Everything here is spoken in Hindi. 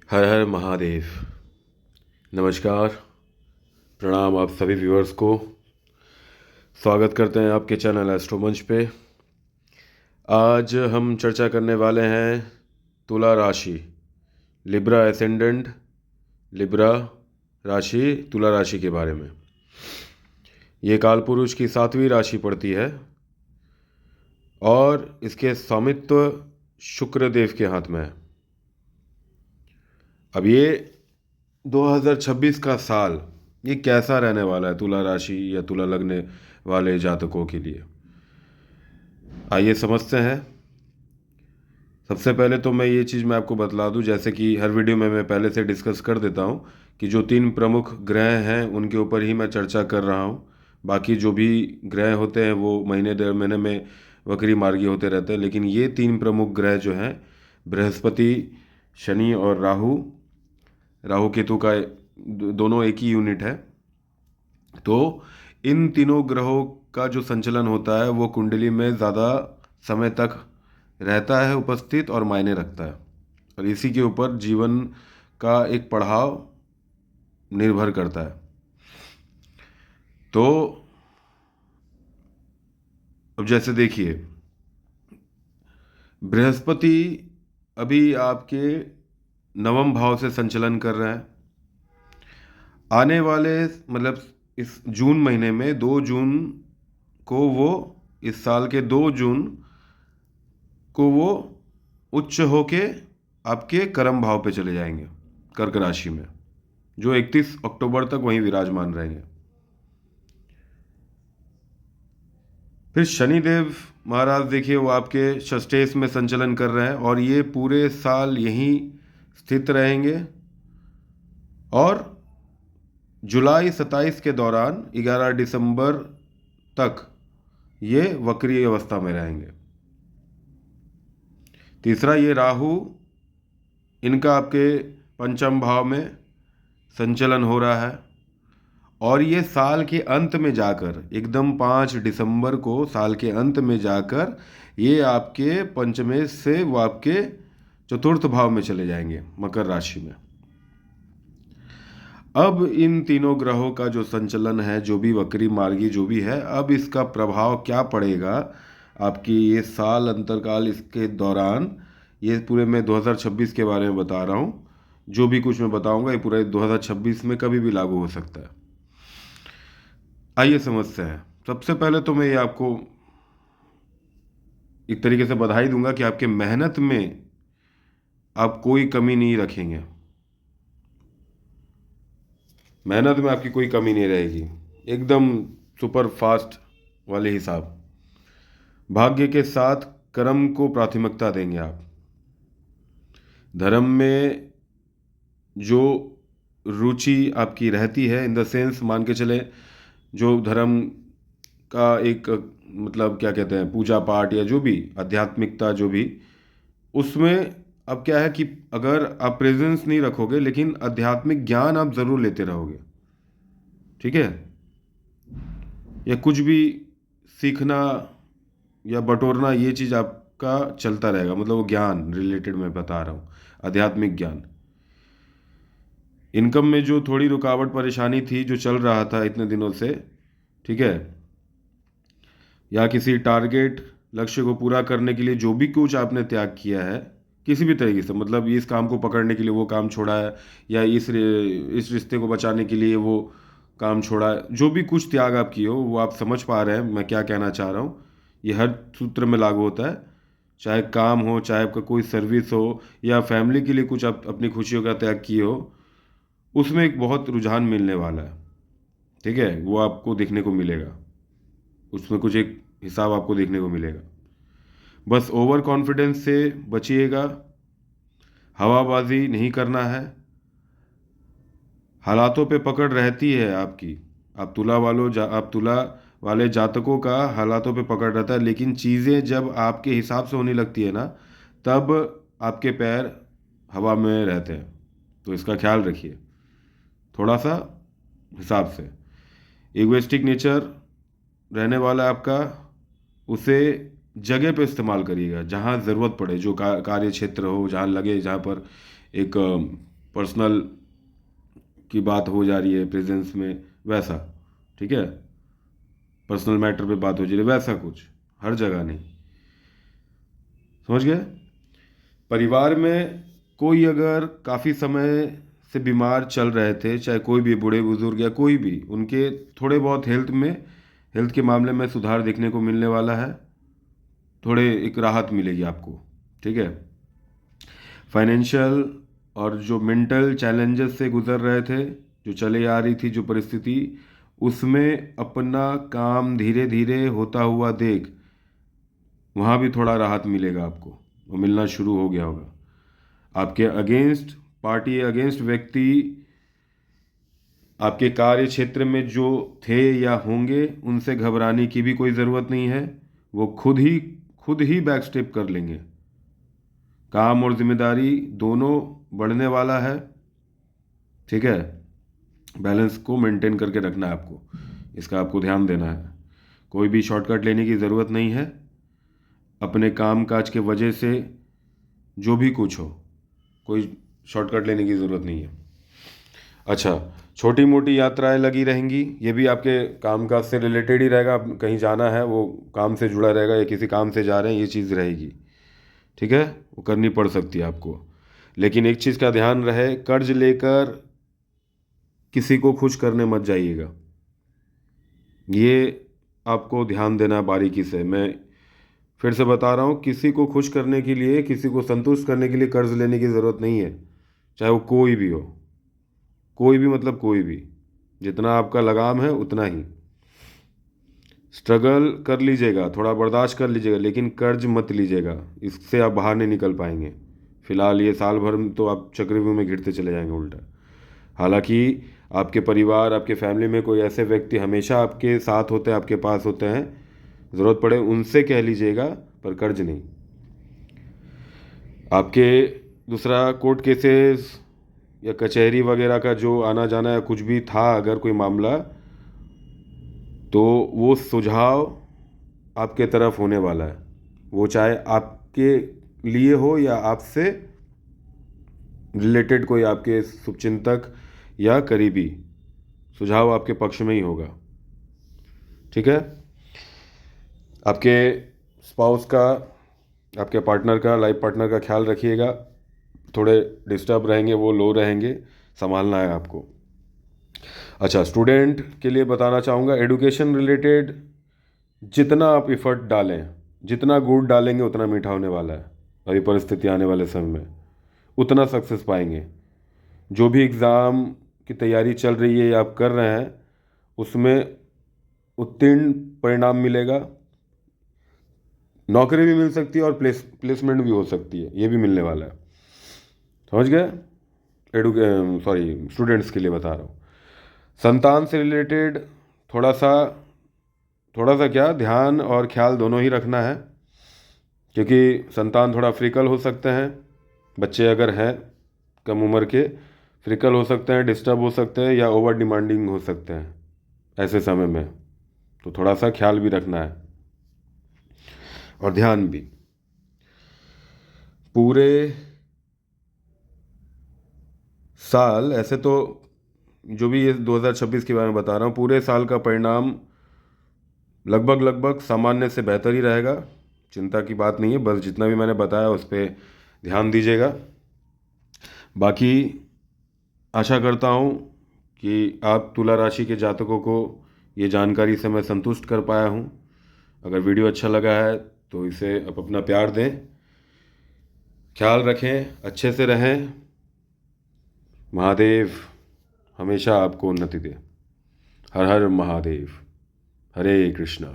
हर हर महादेव। नमस्कार, प्रणाम आप सभी व्यूअर्स को। स्वागत करते हैं आपके चैनल एस्ट्रो मंच पे। आज हम चर्चा करने वाले हैं तुला राशि, लिब्रा एसेंडेंट, लिब्रा राशि, तुला राशि के बारे में। ये कालपुरुष की 7वीं राशि पड़ती है और इसके स्वामित्व शुक्र देव के हाथ में है। अब ये 2026 का साल ये कैसा रहने वाला है तुला राशि या तुला लगने वाले जातकों के लिए, आइए समझते हैं। सबसे पहले तो मैं आपको बतला दूं, जैसे कि हर वीडियो में मैं पहले से डिस्कस कर देता हूं कि जो 3 प्रमुख ग्रह हैं उनके ऊपर ही मैं चर्चा कर रहा हूं। बाकी जो भी ग्रह होते हैं वो महीने 1.5 महीने में वक्री मार्गी होते रहते हैं, लेकिन ये 3 प्रमुख ग्रह जो हैं, बृहस्पति, शनि और राहु, राहु केतु का दोनों एक ही यूनिट है। तो इन तीनों ग्रहों का जो संचलन होता है वो कुंडली में ज़्यादा समय तक रहता है उपस्थित और मायने रखता है, और इसी के ऊपर जीवन का एक पड़ाव निर्भर करता है। तो अब जैसे देखिए, बृहस्पति अभी आपके 9वें भाव से संचलन कर रहा है। आने वाले मतलब इस जून महीने में 2 जून को वो, इस साल के 2 जून को वो उच्च होके आपके कर्म भाव पे चले जाएंगे, कर्क राशि में, जो 31 अक्टूबर तक वहीं विराजमान रहेंगे। फिर शनिदेव महाराज देखिए, वो आपके षष्ठेश में संचलन कर रहे हैं और ये पूरे साल यहीं स्थित रहेंगे, और जुलाई 27 के दौरान 11 दिसंबर तक ये वक्री अवस्था में रहेंगे। तीसरा, ये राहु, इनका आपके 5वें भाव में संचलन हो रहा है, और ये साल के अंत में जाकर एकदम 5 दिसंबर को साल के अंत में जाकर ये आपके पंचमें से वो आपके 4th भाव में चले जाएंगे, मकर राशि में। अब इन तीनों ग्रहों का जो संचलन है, जो भी वक्री मार्गी जो भी है, अब इसका प्रभाव क्या पड़ेगा आपकी ये साल अंतरकाल, इसके दौरान, ये पूरे मैं 2026 के बारे में बता रहा हूँ। जो भी कुछ मैं बताऊंगा ये पूरे 2026 में कभी भी लागू हो सकता है। आइए समझते हैं। सबसे पहले तो मैं ये आपको एक तरीके से बधाई दूंगा कि आपके मेहनत में आप कोई कमी नहीं रखेंगे, मेहनत में आपकी कोई कमी नहीं रहेगी, एकदम सुपर फास्ट वाले हिसाब। भाग्य के साथ कर्म को प्राथमिकता देंगे आप। धर्म में जो रुचि आपकी रहती है, इन द सेंस मान के चले, जो धर्म का एक मतलब क्या कहते हैं, पूजा पाठ या जो भी आध्यात्मिकता जो भी, उसमें अब क्या है कि अगर आप प्रेजेंस नहीं रखोगे लेकिन आध्यात्मिक ज्ञान आप ज़रूर लेते रहोगे, ठीक है, या कुछ भी सीखना या बटोरना, ये चीज़ आपका चलता रहेगा। मतलब वो ज्ञान रिलेटेड मैं बता रहा हूँ, आध्यात्मिक ज्ञान। इनकम में जो थोड़ी रुकावट परेशानी थी, जो चल रहा था इतने दिनों से, ठीक है, या किसी टारगेट लक्ष्य को पूरा करने के लिए जो भी कुछ आपने त्याग किया है किसी भी तरीके से, मतलब इस काम को पकड़ने के लिए वो काम छोड़ा है, या इस रिश्ते को बचाने के लिए वो काम छोड़ा है, जो भी कुछ त्याग आप किए हो, वो आप समझ पा रहे हैं मैं क्या कहना चाह रहा हूँ। ये हर सूत्र में लागू होता है, चाहे काम हो, चाहे आपका कोई सर्विस हो, या फैमिली के लिए कुछ आप अपनी खुशियों का त्याग किए हो, उसमें एक बहुत रुझान मिलने वाला है, ठीक है, वो आपको देखने को मिलेगा, उसमें कुछ एक हिसाब आपको देखने को मिलेगा। बस ओवर कॉन्फिडेंस से बचिएगा, हवाबाजी नहीं करना है। हालातों पे पकड़ रहती है आपकी, आप तुला वाले जातकों का हालातों पे पकड़ रहता है, लेकिन चीज़ें जब आपके हिसाब से होने लगती है ना, तब आपके पैर हवा में रहते हैं। तो इसका ख्याल रखिए थोड़ा सा हिसाब से। इगोइस्टिक नेचर रहने वाला है आपका, उसे जगह पे इस्तेमाल करिएगा जहाँ ज़रूरत पड़े, जो कार्य क्षेत्र हो, जहाँ लगे, जहाँ पर एक पर्सनल की बात हो जा रही है प्रेजेंस में, वैसा, ठीक है, पर्सनल मैटर पे बात हो जा रही है, वैसा कुछ, हर जगह नहीं, समझ गए। परिवार में कोई अगर काफ़ी समय से बीमार चल रहे थे, चाहे कोई भी बूढ़े बुजुर्ग या कोई भी, उनके थोड़े बहुत हेल्थ के मामले में सुधार देखने को मिलने वाला है, थोड़े एक राहत मिलेगी आपको, ठीक है। फाइनेंशियल और जो मेंटल चैलेंजेस से गुजर रहे थे, जो चले आ रही थी जो परिस्थिति, उसमें अपना काम धीरे धीरे होता हुआ देख वहाँ भी थोड़ा राहत मिलेगा आपको, वो मिलना शुरू हो गया होगा। आपके अगेंस्ट पार्टी, अगेंस्ट व्यक्ति आपके कार्य क्षेत्र में जो थे या होंगे, उनसे घबराने की भी कोई ज़रूरत नहीं है, वो खुद ही बैक स्टेप कर लेंगे। काम और जिम्मेदारी दोनों बढ़ने वाला है, ठीक है। बैलेंस को मेंटेन करके रखना है आपको, इसका आपको ध्यान देना है। कोई भी शॉर्टकट लेने की ज़रूरत नहीं है। अपने काम काज के वजह से जो भी कुछ हो, कोई शॉर्टकट लेने की ज़रूरत नहीं है। अच्छा, छोटी मोटी यात्राएं लगी रहेंगी, ये भी आपके काम काज से रिलेटेड ही रहेगा। आप कहीं जाना है, वो काम से जुड़ा रहेगा, या किसी काम से जा रहे हैं, ये चीज़ रहेगी, ठीक है, वो करनी पड़ सकती है आपको। लेकिन एक चीज़ का ध्यान रहे, कर्ज लेकर किसी को खुश करने मत जाइएगा, ये आपको ध्यान देना बारीकी से। मैं फिर से बता रहा हूँ, किसी को खुश करने के लिए, किसी को संतुष्ट करने के लिए कर्ज लेने की ज़रूरत नहीं है, चाहे वो कोई भी हो, कोई भी मतलब कोई भी, जितना आपका लगाम है उतना ही स्ट्रगल कर लीजिएगा, थोड़ा बर्दाश्त कर लीजिएगा, लेकिन कर्ज मत लीजिएगा, इससे आप बाहर नहीं निकल पाएंगे। फिलहाल ये साल भर में तो आप चक्रव्यूह में घिरते चले जाएंगे उल्टा। हालांकि आपके परिवार, आपके फैमिली में कोई ऐसे व्यक्ति हमेशा आपके साथ होते हैं, आपके पास होते हैं, ज़रूरत पड़े उनसे कह लीजिएगा, पर कर्ज नहीं। आपके दूसरा कोर्ट केसेस या कचहरी वगैरह का जो आना जाना या कुछ भी था, अगर कोई मामला, तो वो सुझाव आपके तरफ होने वाला है। वो चाहे आपके लिए हो या आपसे रिलेटेड कोई आपके शुभचिंतक या करीबी, सुझाव आपके पक्ष में ही होगा, ठीक है। आपके स्पाउस का, आपके पार्टनर का, लाइफ पार्टनर का ख्याल रखिएगा। थोड़े डिस्टर्ब रहेंगे, वो लो रहेंगे, संभालना है आपको। अच्छा, स्टूडेंट के लिए बताना चाहूँगा, एडुकेशन रिलेटेड जितना आप इफ़र्ट डालें, जितना गुड़ डालेंगे उतना मीठा होने वाला है। अभी परिस्थिति आने वाले समय में उतना सक्सेस पाएंगे। जो भी एग्ज़ाम की तैयारी चल रही है या आप कर रहे हैं, उसमें उत्तीर्ण परिणाम मिलेगा, नौकरी भी मिल सकती है और प्लेसमेंट भी हो सकती है, ये भी मिलने वाला है, समझ गए। स्टूडेंट्स के लिए बता रहा हूँ। संतान से रिलेटेड थोड़ा सा क्या ध्यान और ख्याल दोनों ही रखना है, क्योंकि संतान थोड़ा फ्रिकल हो सकते हैं। बच्चे अगर हैं कम उम्र के, फ्रिकल हो सकते हैं, डिस्टर्ब हो सकते हैं, या ओवर डिमांडिंग हो सकते हैं ऐसे समय में, तो थोड़ा सा ख्याल भी रखना है और ध्यान भी। पूरे साल, ऐसे तो जो भी ये 2026 के बारे में बता रहा हूँ, पूरे साल का परिणाम लगभग सामान्य से बेहतर ही रहेगा, चिंता की बात नहीं है। बस जितना भी मैंने बताया उस पर ध्यान दीजिएगा। बाकी आशा करता हूँ कि आप तुला राशि के जातकों को ये जानकारी से मैं संतुष्ट कर पाया हूँ। अगर वीडियो अच्छा लगा है तो इसे आप अपना प्यार दें, ख्याल रखें, अच्छे से रहें। महादेव हमेशा आपको उन्नति दे। हर हर महादेव। हरे कृष्णा।